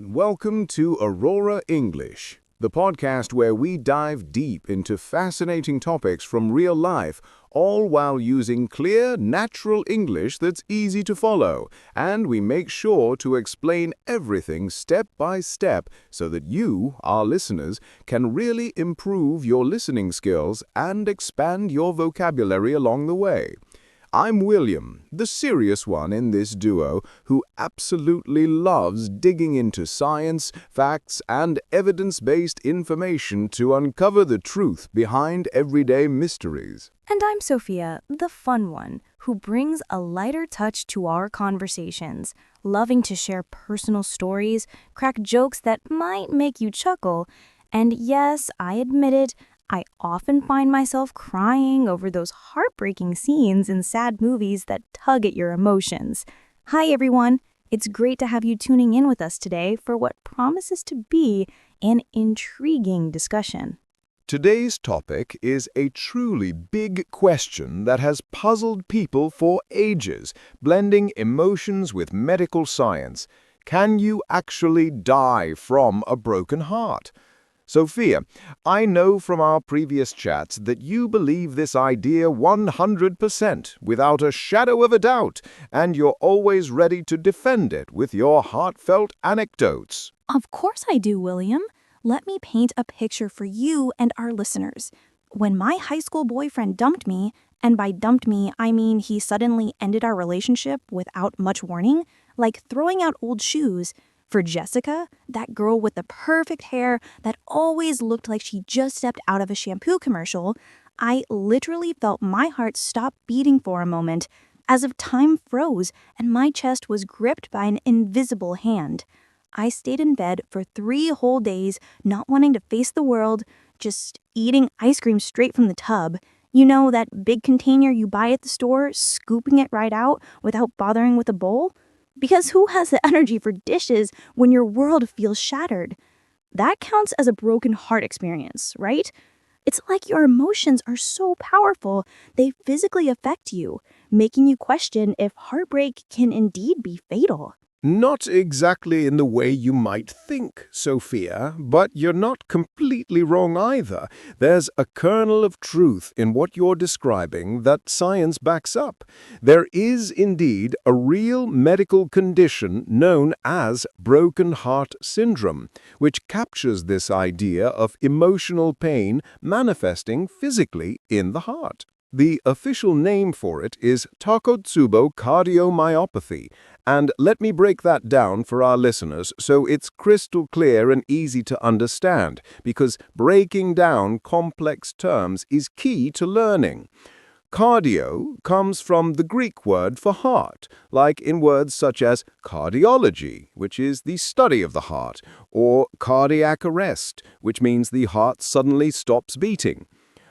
everyone. Welcome to Aurora English, the podcast where we dive deep into fascinating topics from real life, all while using clear, natural English that's easy to follow. And we make sure to explain everything step by step so that you, our listeners, can really improve your listening skills and expand your vocabulary along the way. I'm William, the serious one in this duo, who absolutely loves digging into science, facts, and evidence-based information to uncover the truth behind everyday mysteries. And I'm Sophia, the fun one, who brings a lighter touch to our conversations, loving to share personal stories, crack jokes that might make you chuckle, and yes, I admit it, I often find myself crying over those heartbreaking scenes in sad movies that tug at your emotions. Hi everyone, it's great to have you tuning in with us today for what promises to be an intriguing discussion. Today's topic is a truly big question that has puzzled people for ages, blending emotions with medical science. Can you actually die from a broken heart? Sophia, I know from our previous chats that you believe this idea 100% without a shadow of a doubt, and you're always ready to defend it with your heartfelt anecdotes. Of course I do, William. Let me paint a picture for you and our listeners. When my high school boyfriend dumped me, and by dumped me, I mean he suddenly ended our relationship without much warning, like throwing out old shoes. For Jessica, that girl with the perfect hair that always looked like she just stepped out of a shampoo commercial, I literally felt my heart stop beating for a moment, as if time froze and my chest was gripped by an invisible hand. I stayed in bed for 3 whole days, not wanting to face the world, just eating ice cream straight from the tub. You know, that big container you buy at the store, scooping it right out without bothering with a bowl? Because who has the energy for dishes when your world feels shattered? That counts as a broken heart experience, right? It's like your emotions are so powerful, they physically affect you, making you question if heartbreak can indeed be fatal. Not exactly in the way you might think, Sophia, but you're not completely wrong either. There's a kernel of truth in what you're describing that science backs up. There is indeed a real medical condition known as broken heart syndrome, which captures this idea of emotional pain manifesting physically in the heart. The official name for it is Takotsubo cardiomyopathy, and let me break that down for our listeners so it's crystal clear and easy to understand, because breaking down complex terms is key to learning. Cardio comes from the Greek word for heart, like in words such as cardiology, which is the study of the heart, or cardiac arrest, which means the heart suddenly stops beating.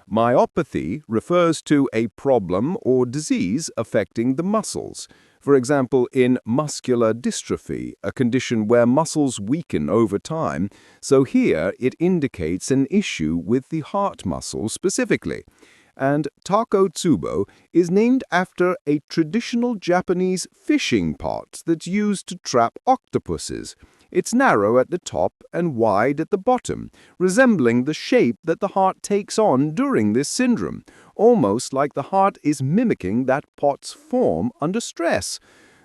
Myopathy refers to a problem or disease affecting the muscles. For example, in muscular dystrophy, a condition where muscles weaken over time, so here it indicates an issue with the heart muscle specifically. And Takotsubo is named after a traditional Japanese fishing pot that's used to trap octopuses. It's narrow at the top and wide at the bottom, resembling the shape that the heart takes on during this syndrome, almost like the heart is mimicking that pot's form under stress.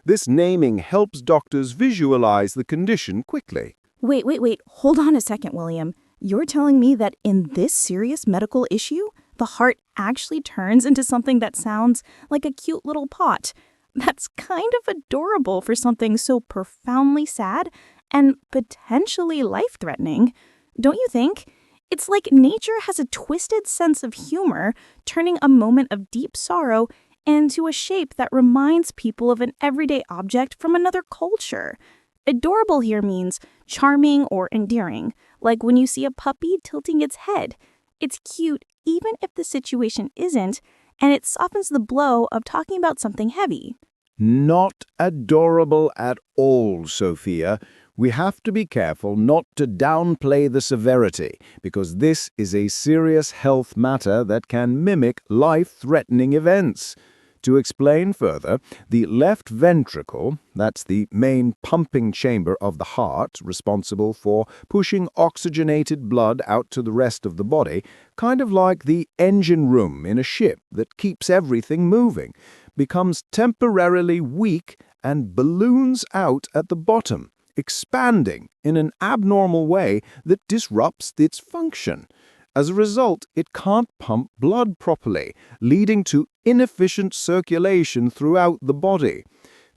This naming helps doctors visualize the condition quickly. Wait, hold on a second, William. You're telling me that in this serious medical issue, the heart actually turns into something that sounds like a cute little pot. That's kind of adorable for something so profoundly sad and potentially life-threatening, don't you think? It's like nature has a twisted sense of humor, turning a moment of deep sorrow into a shape that reminds people of an everyday object from another culture. Adorable here means charming or endearing, like when you see a puppy tilting its head. It's cute even if the situation isn't, and it softens the blow of talking about something heavy. Not adorable at all, Sophia. We have to be careful not to downplay the severity, because this is a serious health matter that can mimic life-threatening events. To explain further, the left ventricle, that's the main pumping chamber of the heart responsible for pushing oxygenated blood out to the rest of the body, kind of like the engine room in a ship that keeps everything moving, becomes temporarily weak and balloons out at the bottom, expanding in an abnormal way that disrupts its function. As a result, it can't pump blood properly, leading to inefficient circulation throughout the body.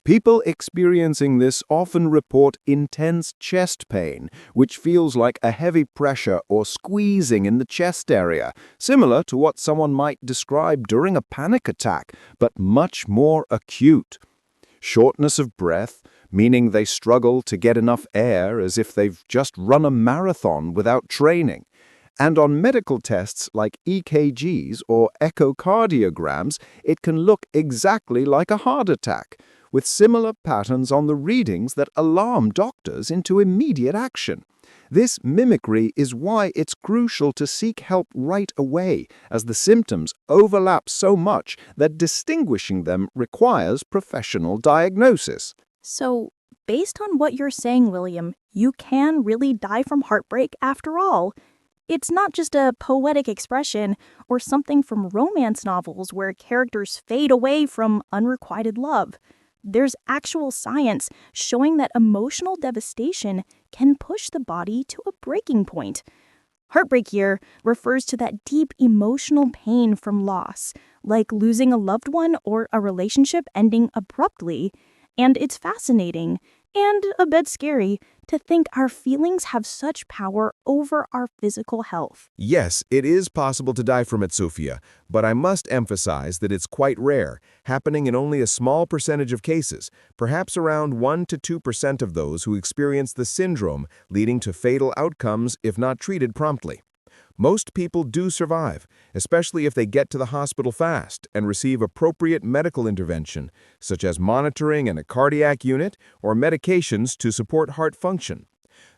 People experiencing this often report intense chest pain, which feels like a heavy pressure or squeezing in the chest area, similar to what someone might describe during a panic attack, but much more acute. Shortness of breath, meaning they struggle to get enough air as if they've just run a marathon without training. And on medical tests like EKGs or echocardiograms, it can look exactly like a heart attack, with similar patterns on the readings that alarm doctors into immediate action. This mimicry is why it's crucial to seek help right away, as the symptoms overlap so much that distinguishing them requires professional diagnosis. So, based on what you're saying, William, you can really die from heartbreak after all. It's not just a poetic expression or something from romance novels where characters fade away from unrequited love. There's actual science showing that emotional devastation can push the body to a breaking point. Heartbreak here refers to that deep emotional pain from loss, like losing a loved one or a relationship ending abruptly. And it's fascinating and a bit scary to think our feelings have such power over our physical health. Yes, it is possible to die from it, Sophia, but I must emphasize that it's quite rare, happening in only a small percentage of cases, perhaps around 1 to 2% of those who experience the syndrome, leading to fatal outcomes if not treated promptly. Most people do survive, especially if they get to the hospital fast and receive appropriate medical intervention, such as monitoring in a cardiac unit or medications to support heart function.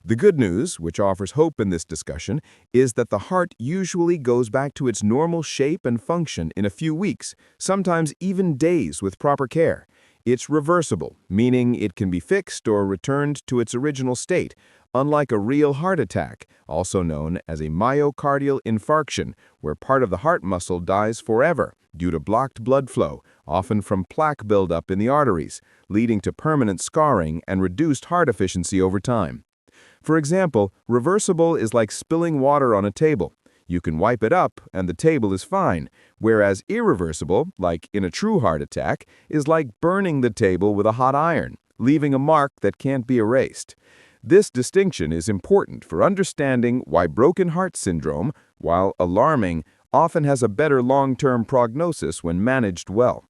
The good news, which offers hope in this discussion, is that the heart usually goes back to its normal shape and function in a few weeks, sometimes even days with proper care. It's reversible, meaning it can be fixed or returned to its original state, unlike a real heart attack, also known as a myocardial infarction, where part of the heart muscle dies forever due to blocked blood flow, often from plaque buildup in the arteries, leading to permanent scarring and reduced heart efficiency over time. For example, reversible is like spilling water on a table. You can wipe it up and the table is fine, whereas irreversible, like in a true heart attack, is like burning the table with a hot iron, leaving a mark that can't be erased. This distinction is important for understanding why broken heart syndrome, while alarming, often has a better long-term prognosis when managed well.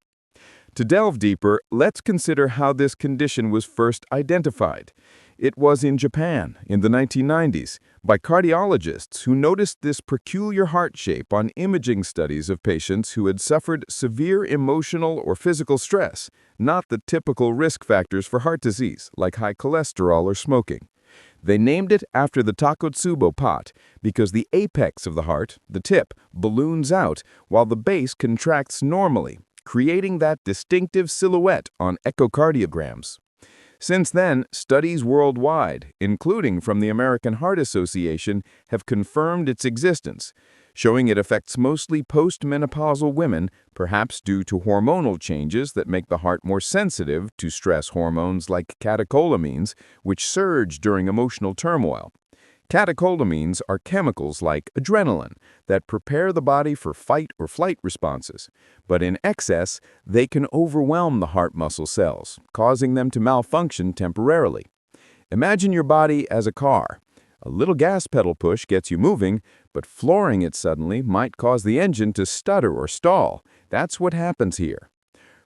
To delve deeper, let's consider how this condition was first identified. It was in Japan in the 1990s by cardiologists who noticed this peculiar heart shape on imaging studies of patients who had suffered severe emotional or physical stress, not the typical risk factors for heart disease like high cholesterol or smoking. They named it after the Takotsubo pot because the apex of the heart, the tip, balloons out while the base contracts normally, creating that distinctive silhouette on echocardiograms. Since then, studies worldwide, including from the American Heart Association, have confirmed its existence, showing it affects mostly postmenopausal women, perhaps due to hormonal changes that make the heart more sensitive to stress hormones like catecholamines, which surge during emotional turmoil. Catecholamines are chemicals like adrenaline that prepare the body for fight or flight responses, but in excess, they can overwhelm the heart muscle cells, causing them to malfunction temporarily. Imagine your body as a car. A little gas pedal push gets you moving, but flooring it suddenly might cause the engine to stutter or stall. That's what happens here.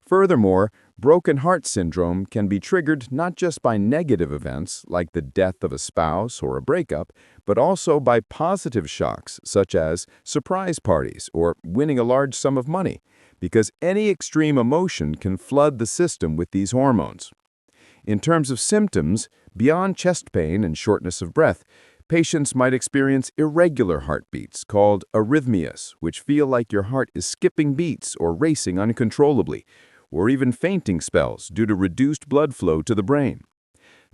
Furthermore, broken heart syndrome can be triggered not just by negative events like the death of a spouse or a breakup, but also by positive shocks such as surprise parties or winning a large sum of money, because any extreme emotion can flood the system with these hormones. In terms of symptoms, beyond chest pain and shortness of breath, Patients might experience irregular heartbeats called arrhythmias, which feel like your heart is skipping beats or racing uncontrollably, or even fainting spells due to reduced blood flow to the brain.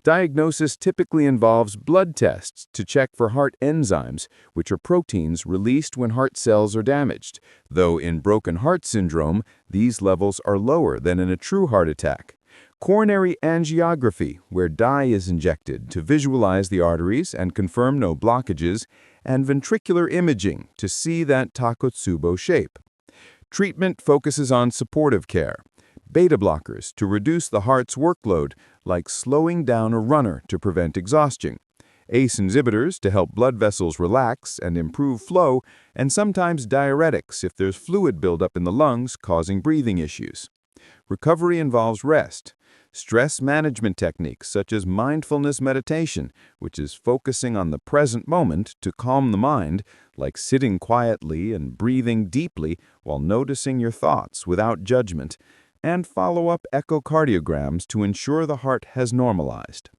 Diagnosis typically involves blood tests to check for heart enzymes, which are proteins released when heart cells are damaged, though in broken heart syndrome, these levels are lower than in a true heart attack. Coronary angiography, where dye is injected to visualize the arteries and confirm no blockages, and ventricular imaging to see that Takotsubo shape. Treatment focuses on supportive care. Beta blockers to reduce the heart's workload, like slowing down a runner to prevent exhaustion. ACE inhibitors to help blood vessels relax and improve flow, and sometimes diuretics if there's fluid buildup in the lungs causing breathing issues. Recovery involves rest. Stress management techniques such as mindfulness meditation, which is focusing on the present moment to calm the mind, like sitting quietly and breathing deeply while noticing your thoughts without judgment, and follow-up echocardiograms to ensure the heart has normalized.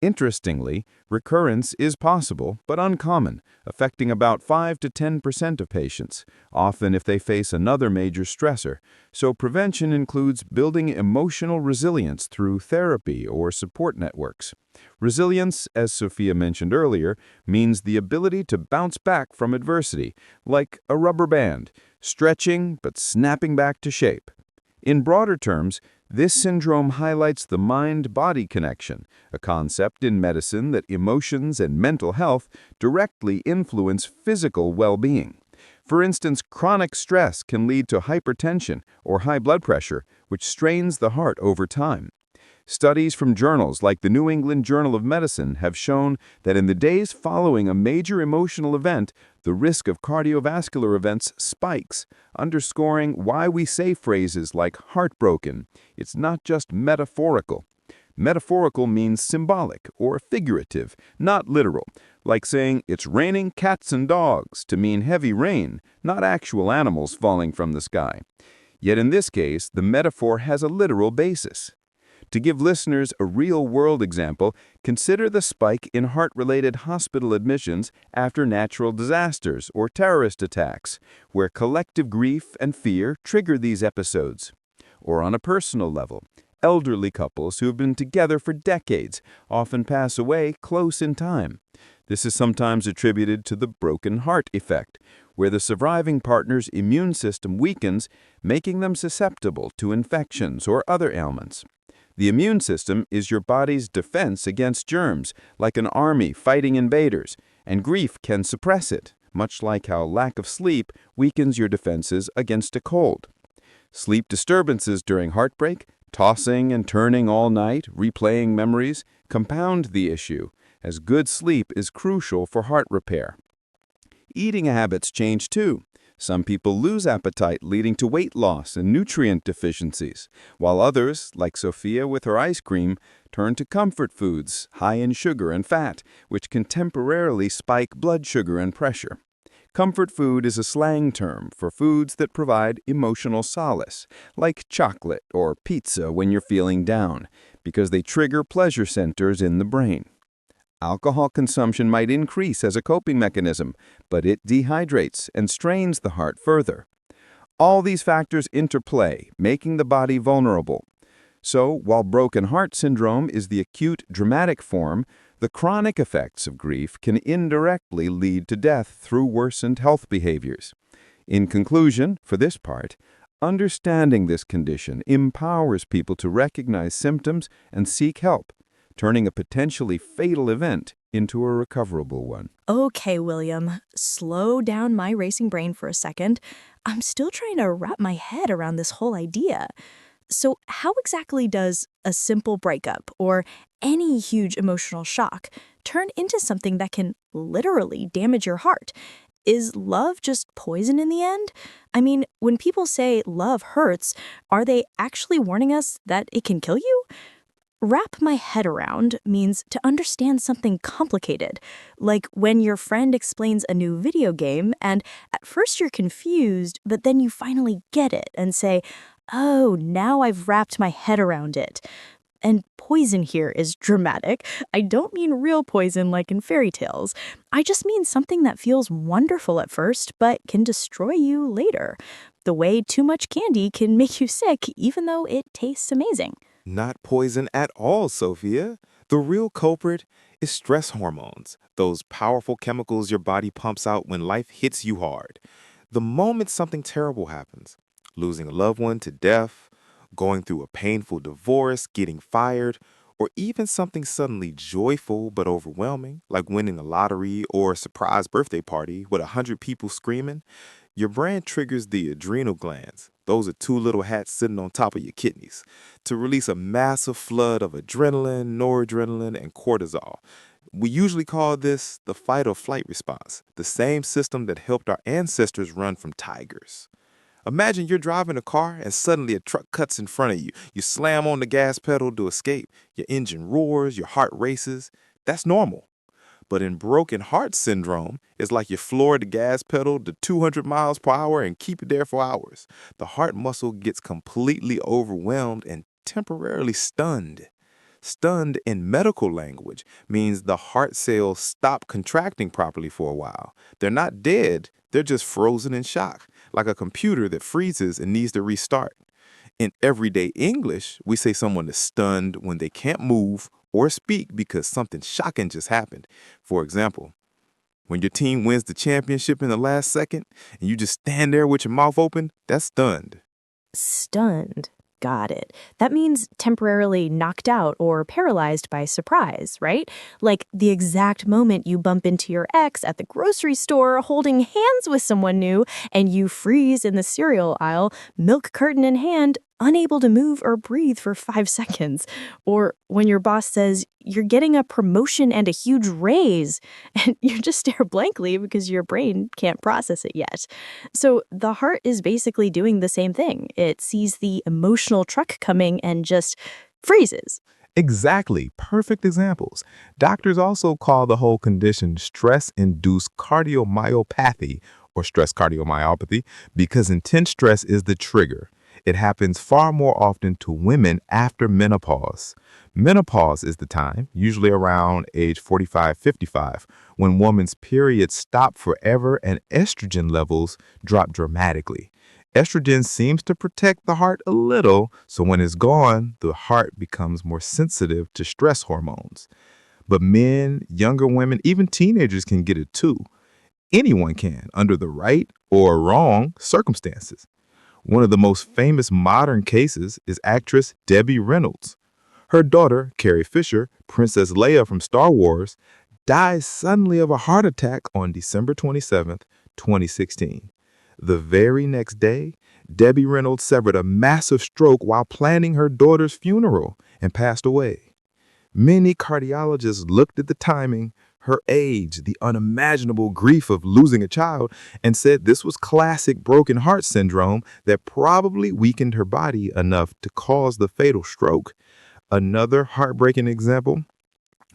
Interestingly, recurrence is possible but uncommon, affecting about 5 to 10% of patients, often if they face another major stressor. So prevention includes building emotional resilience through therapy or support networks. Resilience, as Sophia mentioned earlier, means the ability to bounce back from adversity, like a rubber band, stretching but snapping back to shape. In broader terms, this syndrome highlights the mind-body connection, a concept in medicine that emotions and mental health directly influence physical well-being. For instance, chronic stress can lead to hypertension or high blood pressure, which strains the heart over time. Studies from journals like the New England Journal of Medicine have shown that in the days following a major emotional event, the risk of cardiovascular events spikes, underscoring why we say phrases like heartbroken. It's not just metaphorical. Metaphorical means symbolic or figurative, not literal, like saying it's raining cats and dogs to mean heavy rain, not actual animals falling from the sky. Yet in this case, the metaphor has a literal basis. To give listeners a real-world example, consider the spike in heart-related hospital admissions after natural disasters or terrorist attacks, where collective grief and fear trigger these episodes. Or on a personal level, elderly couples who have been together for decades often pass away close in time. This is sometimes attributed to the broken heart effect, where the surviving partner's immune system weakens, making them susceptible to infections or other ailments. The immune system is your body's defense against germs, like an army fighting invaders, and grief can suppress it, much like how lack of sleep weakens your defenses against a cold. Sleep disturbances during heartbreak, tossing and turning all night, replaying memories, compound the issue, as good sleep is crucial for heart repair. Eating habits change too. Some people lose appetite, leading to weight loss and nutrient deficiencies, while others, like Sophia with her ice cream, turn to comfort foods high in sugar and fat, which can temporarily spike blood sugar and pressure. Comfort food is a slang term for foods that provide emotional solace, like chocolate or pizza when you're feeling down, because they trigger pleasure centers in the brain. Alcohol consumption might increase as a coping mechanism, but it dehydrates and strains the heart further. All these factors interplay, making the body vulnerable. So, while broken heart syndrome is the acute, dramatic form, the chronic effects of grief can indirectly lead to death through worsened health behaviors. In conclusion, for this part, understanding this condition empowers people to recognize symptoms and seek help, turning a potentially fatal event into a recoverable one. Okay, William, slow down my racing brain for a second. I'm still trying to wrap my head around this whole idea. So how exactly does a simple breakup or any huge emotional shock turn into something that can literally damage your heart? Is love just poison in the end? I mean, when people say love hurts, are they actually warning us that it can kill you? Wrap my head around means to understand something complicated, like when your friend explains a new video game and at first you're confused, but then you finally get it and say, oh, now I've wrapped my head around it. and poison here is dramatic. I don't mean real poison like in fairy tales. I just mean something that feels wonderful at first, but can destroy you later. The way too much candy can make you sick, even though it tastes amazing. Not poison at all, Sophia. The real culprit is stress hormones, those powerful chemicals your body pumps out when life hits you hard. The moment something terrible happens, losing a loved one to death, going through a painful divorce, getting fired, or even something suddenly joyful but overwhelming, like winning a lottery or a surprise birthday party with 100 people screaming, your brain triggers the adrenal glands. Those are two little hats sitting on top of your kidneys to release a massive flood of adrenaline, noradrenaline, and cortisol. We usually call this the fight or flight response, the same system that helped our ancestors run from tigers. Imagine you're driving a car and suddenly a truck cuts in front of you. You slam on the gas pedal to escape. Your engine roars, your heart races. That's normal. But in broken heart syndrome, it's like you floor the gas pedal to 200 miles per hour and keep it there for hours. The heart muscle gets completely overwhelmed and temporarily stunned. Stunned in medical language means the heart cells stop contracting properly for a while. They're not dead, they're just frozen in shock, like a computer that freezes and needs to restart. In everyday English, we say someone is stunned when they can't move or speak because something shocking just happened. For example, when your team wins the championship in the last second and you just stand there with your mouth open, that's stunned. Stunned. Got it. That means temporarily knocked out or paralyzed by surprise, right? Like the exact moment you bump into your ex at the grocery store holding hands with someone new and you freeze in the cereal aisle, milk carton in hand, unable to move or breathe for 5 seconds. Or when your boss says you're getting a promotion and a huge raise, and you just stare blankly because your brain can't process it yet. So the heart is basically doing the same thing. It sees the emotional truck coming and just freezes. Exactly. Perfect examples. Doctors also call the whole condition stress-induced cardiomyopathy or stress cardiomyopathy because intense stress is the trigger. It happens far more often to women after menopause. Menopause is the time, usually around age 45-55, when women's periods stop forever and estrogen levels drop dramatically. Estrogen seems to protect the heart a little, so when it's gone, the heart becomes more sensitive to stress hormones. But men, younger women, even teenagers can get it too. Anyone can, under the right or wrong circumstances. One of the most famous modern cases is actress Debbie Reynolds. Her daughter, Carrie Fisher, Princess Leia from Star Wars, dies suddenly of a heart attack on December 27th, 2016. The very next day, Debbie Reynolds suffered a massive stroke while planning her daughter's funeral and passed away. Many cardiologists looked at the timing, her age, the unimaginable grief of losing a child, and said this was classic broken heart syndrome that probably weakened her body enough to cause the fatal stroke. Another heartbreaking example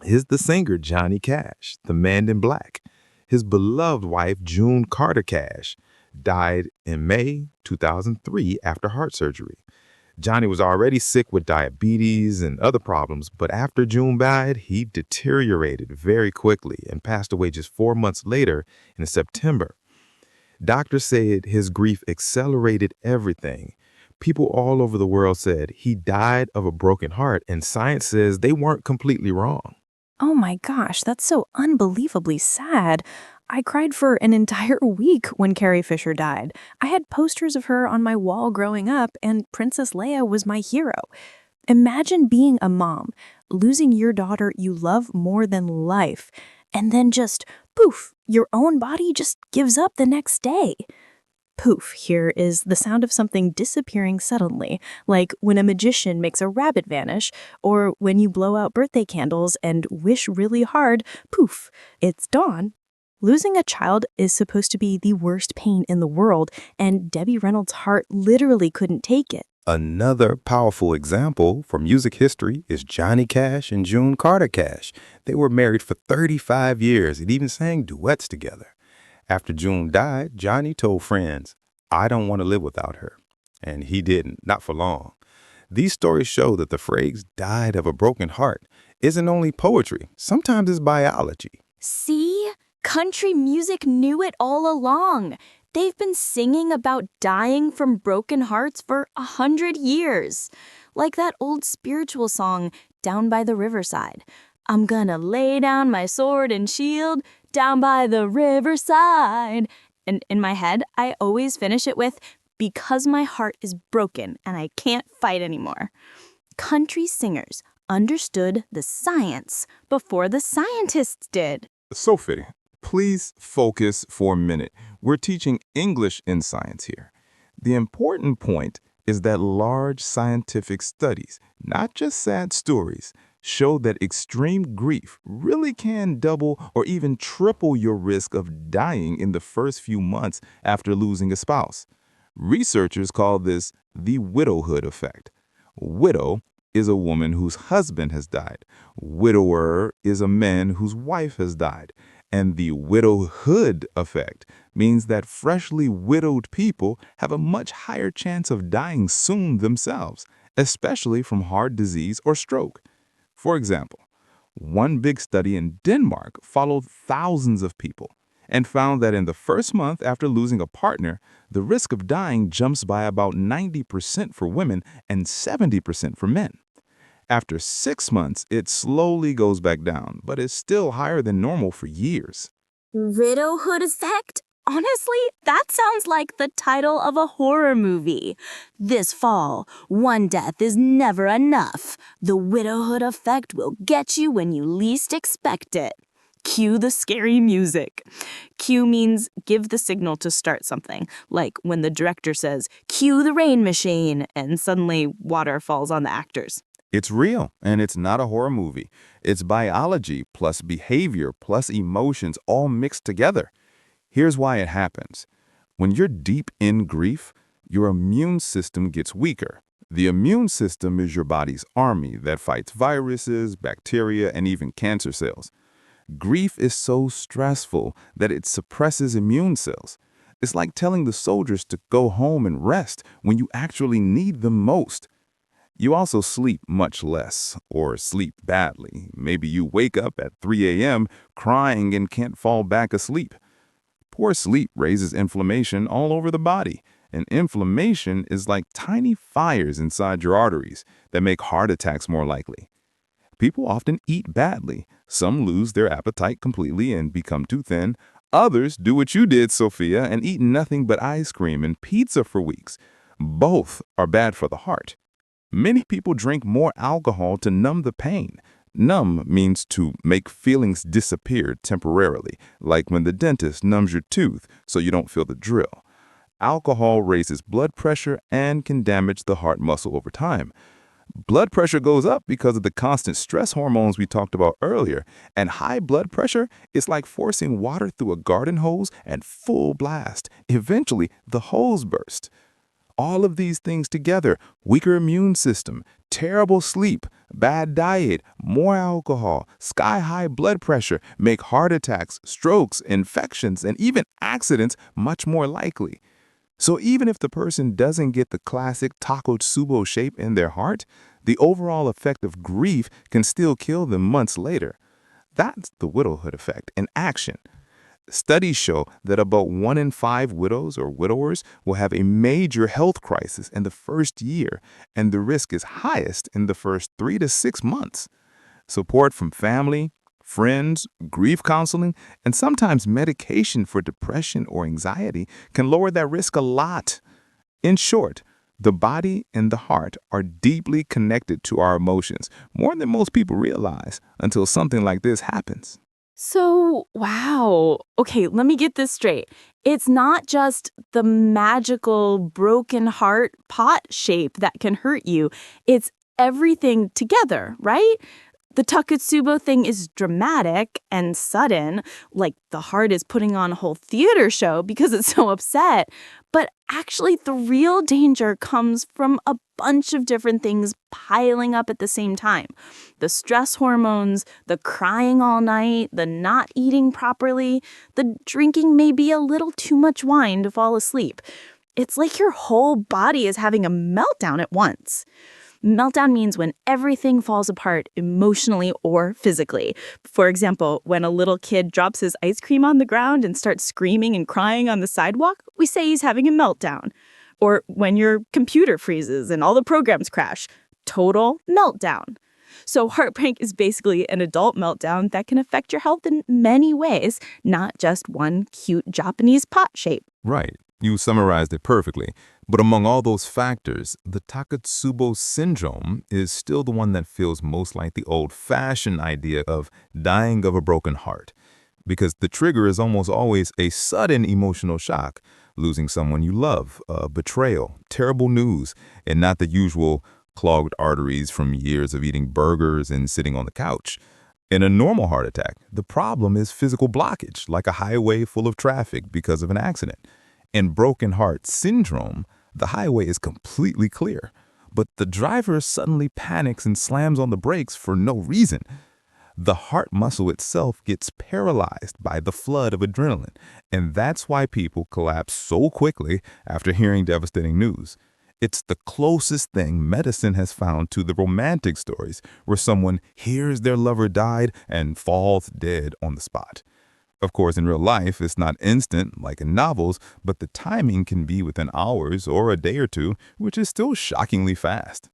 is the singer Johnny Cash, the Man in Black. His beloved wife, June Carter Cash, died in May 2003 after heart surgery. Johnny was already sick with diabetes and other problems, but after June died, he deteriorated very quickly and passed away just 4 months later in September. Doctors said his grief accelerated everything. People all over the world said he died of a broken heart, and science says they weren't completely wrong. Oh my gosh, that's so unbelievably sad. I cried for an entire week when Carrie Fisher died. I had posters of her on my wall growing up, and Princess Leia was my hero. Imagine being a mom, losing your daughter you love more than life, and then just, poof, your own body just gives up the next day. Poof here is the sound of something disappearing suddenly, like when a magician makes a rabbit vanish, or when you blow out birthday candles and wish really hard, poof, it's dawn. Losing a child is supposed to be the worst pain in the world, and Debbie Reynolds' heart literally couldn't take it. Another powerful example from music history is Johnny Cash and June Carter Cash. They were married for 35 years and even sang duets together. After June died, Johnny told friends, "I don't want to live without her." And he didn't, not for long. These stories show that the phrase died of a broken heart isn't only poetry, sometimes it's biology. See? Country music knew it all along. They've been singing about dying from broken hearts for 100 years. Like that old spiritual song, Down by the Riverside. I'm gonna lay down my sword and shield down by the riverside. And in my head, I always finish it with, because my heart is broken and I can't fight anymore. Country singers understood the science before the scientists did. Sophie, please focus for a minute. We're teaching English in science here. The important point is that large scientific studies, not just sad stories, show that extreme grief really can double or even triple your risk of dying in the first few months after losing a spouse. Researchers call this the widowhood effect. Widow is a woman whose husband has died. Widower is a man whose wife has died. And the widowhood effect means that freshly widowed people have a much higher chance of dying soon themselves, especially from heart disease or stroke. For example, one big study in Denmark followed thousands of people and found that in the first month after losing a partner, the risk of dying jumps by about 90% for women and 70% for men. After 6 months, it slowly goes back down, but is still higher than normal for years. Widowhood effect? Honestly, that sounds like the title of a horror movie. This fall, one death is never enough. The widowhood effect will get you when you least expect it. Cue the scary music. Cue means give the signal to start something, like when the director says, "Cue the rain machine," and suddenly water falls on the actors. It's real, and it's not a horror movie. It's biology plus behavior plus emotions all mixed together. Here's why it happens. When you're deep in grief, your immune system gets weaker. The immune system is your body's army that fights viruses, bacteria, and even cancer cells. Grief is so stressful that it suppresses immune cells. It's like telling the soldiers to go home and rest when you actually need them most. You also sleep much less, or sleep badly. Maybe you wake up at 3 a.m. crying and can't fall back asleep. Poor sleep raises inflammation all over the body, and inflammation is like tiny fires inside your arteries that make heart attacks more likely. People often eat badly. Some lose their appetite completely and become too thin. Others do what you did, Sophia, and eat nothing but ice cream and pizza for weeks. Both are bad for the heart. Many people drink more alcohol to numb the pain. Numb means to make feelings disappear temporarily, like when the dentist numbs your tooth so you don't feel the drill. Alcohol raises blood pressure and can damage the heart muscle over time. Blood pressure goes up because of the constant stress hormones we talked about earlier, and high blood pressure is like forcing water through a garden hose at full blast. Eventually, the hose bursts. All of these things together, weaker immune system, terrible sleep, bad diet, more alcohol, sky-high blood pressure, make heart attacks, strokes, infections, and even accidents much more likely. So even if the person doesn't get the classic Takotsubo shape in their heart, the overall effect of grief can still kill them months later. That's the widowhood effect in action. Studies show that about 1 in 5 widows or widowers will have a major health crisis in the first year, and the risk is highest in the first 3 to 6 months. Support from family, friends, grief counseling, and sometimes medication for depression or anxiety can lower that risk a lot. In short, the body and the heart are deeply connected to our emotions, more than most people realize, until something like this happens. So, wow. Okay, let me get this straight. It's not just the magical broken heart pot shape that can hurt you. It's everything together, right? The Takotsubo thing is dramatic and sudden, like the heart is putting on a whole theater show because it's so upset. But actually, the real danger comes from a bunch of different things piling up at the same time. The stress hormones, the crying all night, the not eating properly, the drinking maybe a little too much wine to fall asleep. It's like your whole body is having a meltdown at once. Meltdown means when everything falls apart emotionally or physically. For example, when a little kid drops his ice cream on the ground and starts screaming and crying on the sidewalk, we say he's having a meltdown. Or when your computer freezes and all the programs crash. Total meltdown. So heartbreak is basically an adult meltdown that can affect your health in many ways, not just one cute Japanese pot shape. Right. You summarized it perfectly. But among all those factors, the Takotsubo syndrome is still the one that feels most like the old-fashioned idea of dying of a broken heart. Because the trigger is almost always a sudden emotional shock, losing someone you love, a betrayal, terrible news, and not the usual clogged arteries from years of eating burgers and sitting on the couch. In a normal heart attack, the problem is physical blockage, like a highway full of traffic because of an accident. In broken heart syndrome, the highway is completely clear, but the driver suddenly panics and slams on the brakes for no reason. The heart muscle itself gets paralyzed by the flood of adrenaline, and that's why people collapse so quickly after hearing devastating news. It's the closest thing medicine has found to the romantic stories where someone hears their lover died and falls dead on the spot. Of course, in real life, it's not instant like in novels, but the timing can be within hours or a day or two, which is still shockingly fast.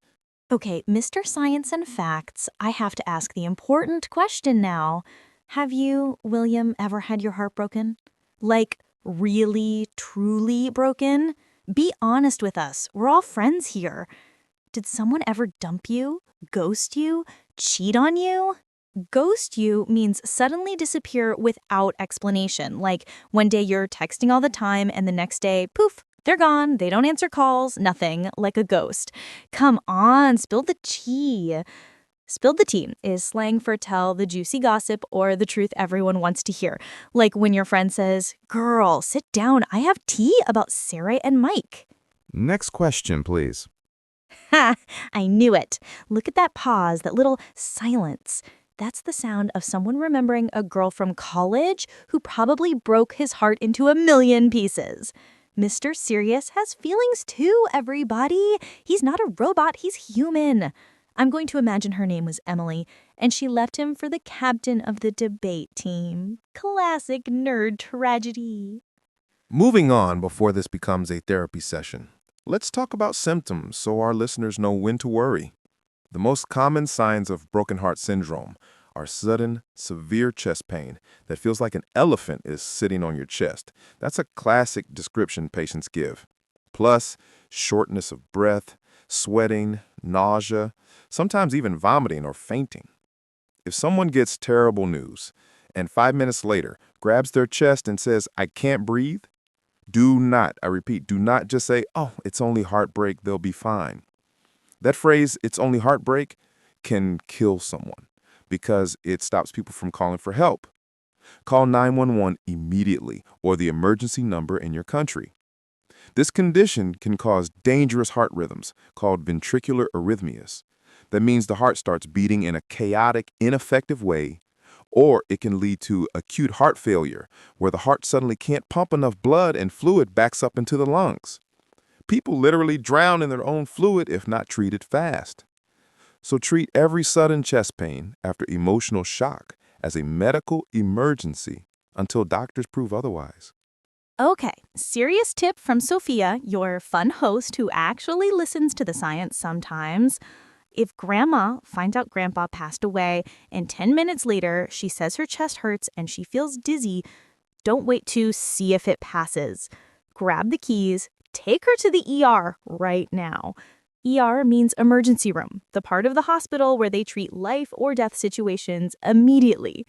Okay, Mr. Science and Facts, I have to ask the important question now. Have you, William, ever had your heart broken? Like, really, truly broken? Be honest with us. We're all friends here. Did someone ever dump you, ghost you, cheat on you? Ghost you means suddenly disappear without explanation. Like, one day you're texting all the time and the next day, poof, they're gone. They don't answer calls, nothing, like a ghost. Come on, spill the tea. Spill the tea is slang for tell the juicy gossip or the truth everyone wants to hear. Like when your friend says, "Girl, sit down. I have tea about Sarah and Mike." Next question, please. Ha! I knew it. Look at that pause, that little silence. That's the sound of someone remembering a girl from college who probably broke his heart into a million pieces. Mr. Serious has feelings too, everybody. He's not a robot, he's human. I'm going to imagine her name was Emily, and she left him for the captain of the debate team. Classic nerd tragedy. Moving on before this becomes a therapy session, let's talk about symptoms so our listeners know when to worry. The most common signs of broken heart syndrome are sudden, severe chest pain that feels like an elephant is sitting on your chest. That's a classic description patients give. Plus, shortness of breath, sweating, nausea, sometimes even vomiting or fainting. If someone gets terrible news and 5 minutes later grabs their chest and says, "I can't breathe," do not, I repeat, do not just say, "Oh, it's only heartbreak, they'll be fine." That phrase, "it's only heartbreak," can kill someone because it stops people from calling for help. Call 911 immediately or the emergency number in your country. This condition can cause dangerous heart rhythms called ventricular arrhythmias. That means the heart starts beating in a chaotic, ineffective way, or it can lead to acute heart failure, where the heart suddenly can't pump enough blood and fluid backs up into the lungs. People literally drown in their own fluid if not treated fast. So treat every sudden chest pain after emotional shock as a medical emergency until doctors prove otherwise. Okay, serious tip from Sophia, your fun host who actually listens to the science sometimes. If Grandma finds out Grandpa passed away and 10 minutes later she says her chest hurts and she feels dizzy, don't wait to see if it passes. Grab the keys, take her to the ER right now. ER means emergency room, the part of the hospital where they treat life or death situations immediately.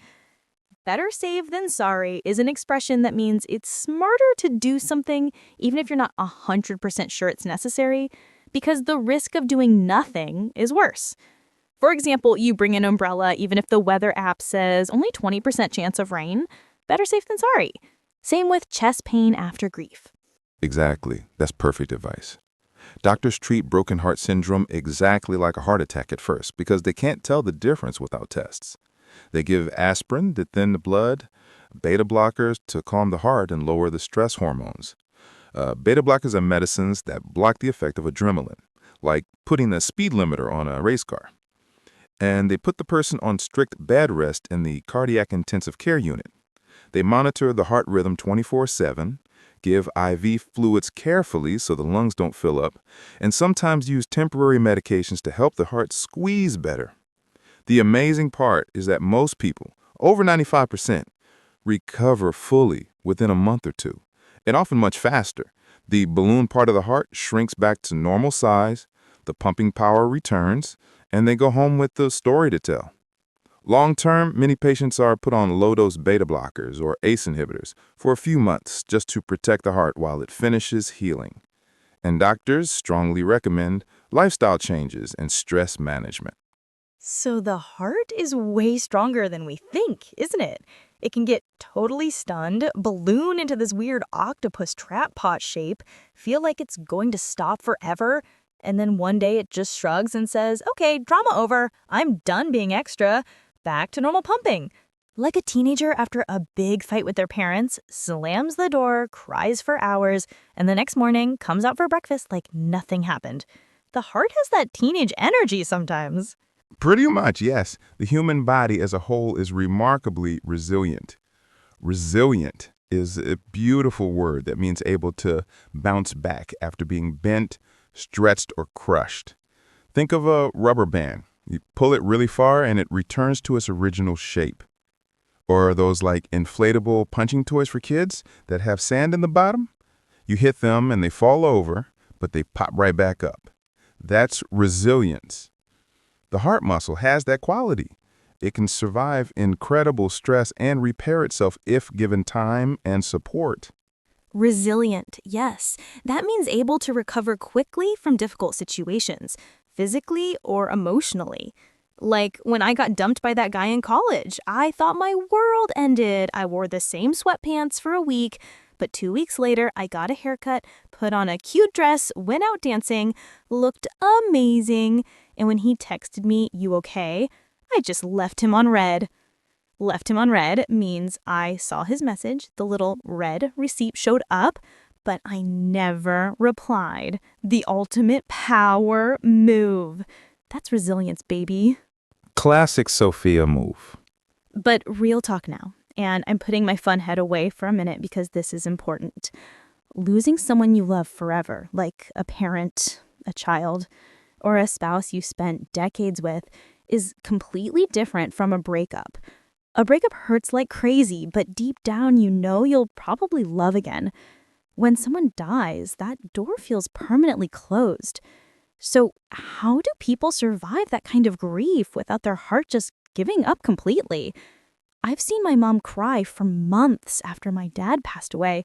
Better safe than sorry is an expression that means it's smarter to do something even if you're not 100% sure it's necessary, because the risk of doing nothing is worse. For example, you bring an umbrella even if the weather app says only 20% chance of rain. Better safe than sorry. Same with chest pain after grief. Exactly. That's perfect advice. Doctors treat broken heart syndrome exactly like a heart attack at first because they can't tell the difference without tests. They give aspirin to thin the blood, beta blockers to calm the heart and lower the stress hormones. Beta blockers are medicines that block the effect of adrenaline, like putting a speed limiter on a race car. And they put the person on strict bed rest in the cardiac intensive care unit. They monitor the heart rhythm 24/7, give IV fluids carefully so the lungs don't fill up, and sometimes use temporary medications to help the heart squeeze better. The amazing part is that most people, over 95%, recover fully within a month or two, and often much faster. The balloon part of the heart shrinks back to normal size, the pumping power returns, and they go home with the story to tell. Long-term, many patients are put on low-dose beta blockers or ACE inhibitors for a few months just to protect the heart while it finishes healing. And doctors strongly recommend lifestyle changes and stress management. So the heart is way stronger than we think, isn't it? It can get totally stunned, balloon into this weird octopus trap pot shape, feel like it's going to stop forever, and then one day it just shrugs and says, "Okay, drama over. I'm done being extra. Back to normal pumping." Like a teenager after a big fight with their parents, slams the door, cries for hours, and the next morning comes out for breakfast like nothing happened. The heart has that teenage energy sometimes. Pretty much, yes. The human body as a whole is remarkably resilient. Resilient is a beautiful word that means able to bounce back after being bent, stretched, or crushed. Think of a rubber band. You pull it really far and it returns to its original shape. Or those like inflatable punching toys for kids that have sand in the bottom? You hit them and they fall over, but they pop right back up. That's resilience. The heart muscle has that quality. It can survive incredible stress and repair itself if given time and support. Resilient, yes. That means able to recover quickly from difficult situations, physically or emotionally. Like when I got dumped by that guy in college, I thought my world ended. I wore the same sweatpants for a week, but 2 weeks later, I got a haircut, put on a cute dress, went out dancing, looked amazing, and when he texted me, "You okay?" I just left him on red. Left him on red means I saw his message, the little red receipt showed up, but I never replied. The ultimate power move. That's resilience, baby. Classic Sophia move. But real talk now, and I'm putting my fun head away for a minute because this is important. Losing someone you love forever, like a parent, a child, or a spouse you spent decades with, is completely different from a breakup. A breakup hurts like crazy, but deep down you know you'll probably love again. When someone dies, that door feels permanently closed. So how do people survive that kind of grief without their heart just giving up completely? I've seen my mom cry for months after my dad passed away,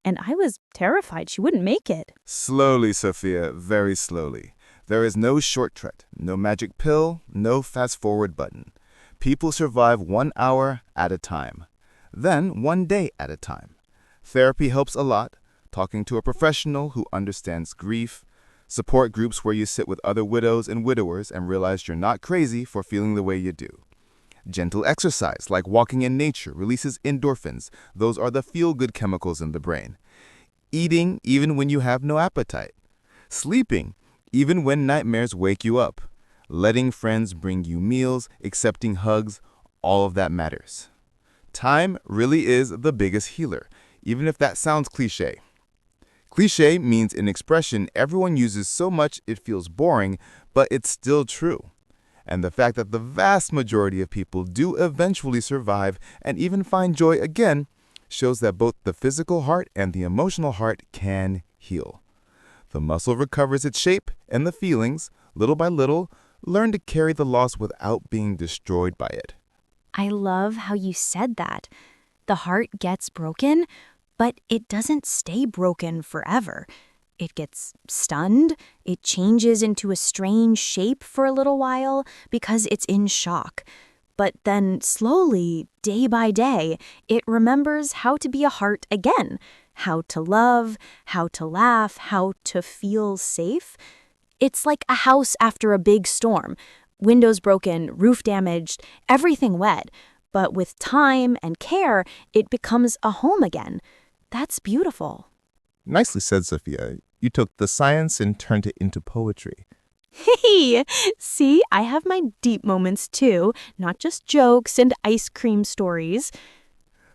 and I was terrified she wouldn't make it. Slowly, Sophia, very slowly. There is no shortcut, no magic pill, no fast-forward button. People survive 1 hour at a time, then 1 day at a time. Therapy helps a lot, talking to a professional who understands grief, support groups where you sit with other widows and widowers and realize you're not crazy for feeling the way you do. Gentle exercise, like walking in nature, releases endorphins. Those are the feel-good chemicals in the brain. Eating, even when you have no appetite. Sleeping, even when nightmares wake you up. Letting friends bring you meals, accepting hugs, all of that matters. Time really is the biggest healer, even if that sounds cliché. Cliché means an expression everyone uses so much it feels boring, but it's still true. And the fact that the vast majority of people do eventually survive and even find joy again shows that both the physical heart and the emotional heart can heal. The muscle recovers its shape, and the feelings, little by little, learn to carry the loss without being destroyed by it. I love how you said that. The heart gets broken, but it doesn't stay broken forever. It gets stunned, it changes into a strange shape for a little while because it's in shock. But then slowly, day by day, it remembers how to be a heart again, how to love, how to laugh, how to feel safe. It's like a house after a big storm. Windows broken, roof damaged, everything wet. But with time and care, it becomes a home again. That's beautiful. Nicely said, Sophia. You took the science and turned it into poetry. Hey, see, I have my deep moments too, not just jokes and ice cream stories.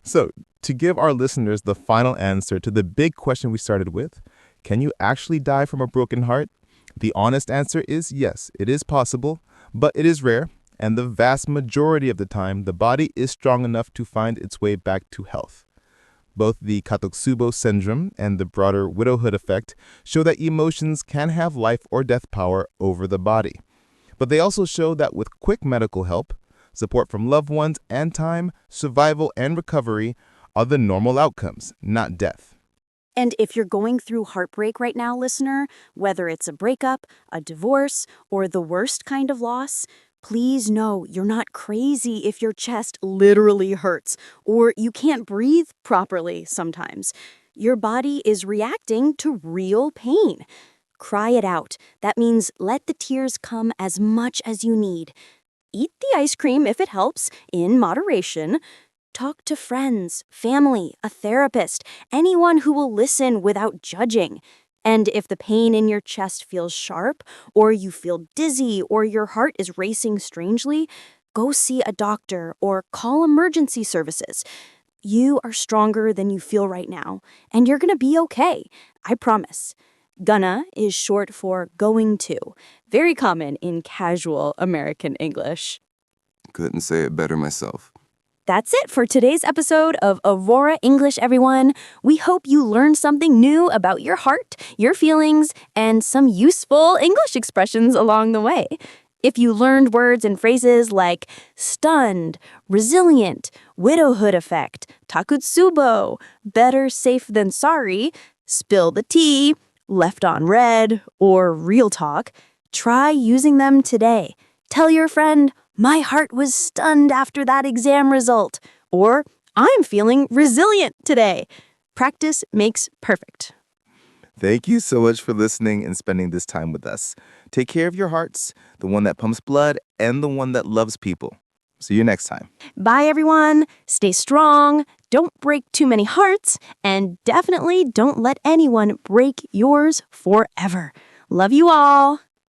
So, to give our listeners the final answer to the big question we started with, can you actually die from a broken heart? The honest answer is yes, it is possible, but it is rare, and the vast majority of the time, the body is strong enough to find its way back to health. Both the Takotsubo syndrome and the broader widowhood effect show that emotions can have life or death power over the body. But they also show that with quick medical help, support from loved ones, and time, survival and recovery are the normal outcomes, not death. And if you're going through heartbreak right now, listener, whether it's a breakup, a divorce, or the worst kind of loss, please know you're not crazy if your chest literally hurts or you can't breathe properly sometimes. Your body is reacting to real pain. Cry it out. That means let the tears come as much as you need. Eat the ice cream if it helps, in moderation. Talk to friends, family, a therapist, anyone who will listen without judging. And if the pain in your chest feels sharp, or you feel dizzy, or your heart is racing strangely, go see a doctor or call emergency services. You are stronger than you feel right now, and you're gonna be okay. I promise. Gonna is short for going to, very common in casual American English. Couldn't say it better myself. That's it for today's episode of Aurora English, everyone. We hope you learned something new about your heart, your feelings, and some useful English expressions along the way. If you learned words and phrases like stunned, resilient, widowhood effect, takotsubo, better safe than sorry, spill the tea, left on red, or real talk, try using them today. Tell your friend, my heart was stunned after that exam result, or I'm feeling resilient today. Practice makes perfect. Thank you so much for listening and spending this time with us. Take care of your hearts, the one that pumps blood and the one that loves people. See you next time. Bye, everyone. Stay strong. Don't break too many hearts, and definitely don't let anyone break yours forever. Love you all.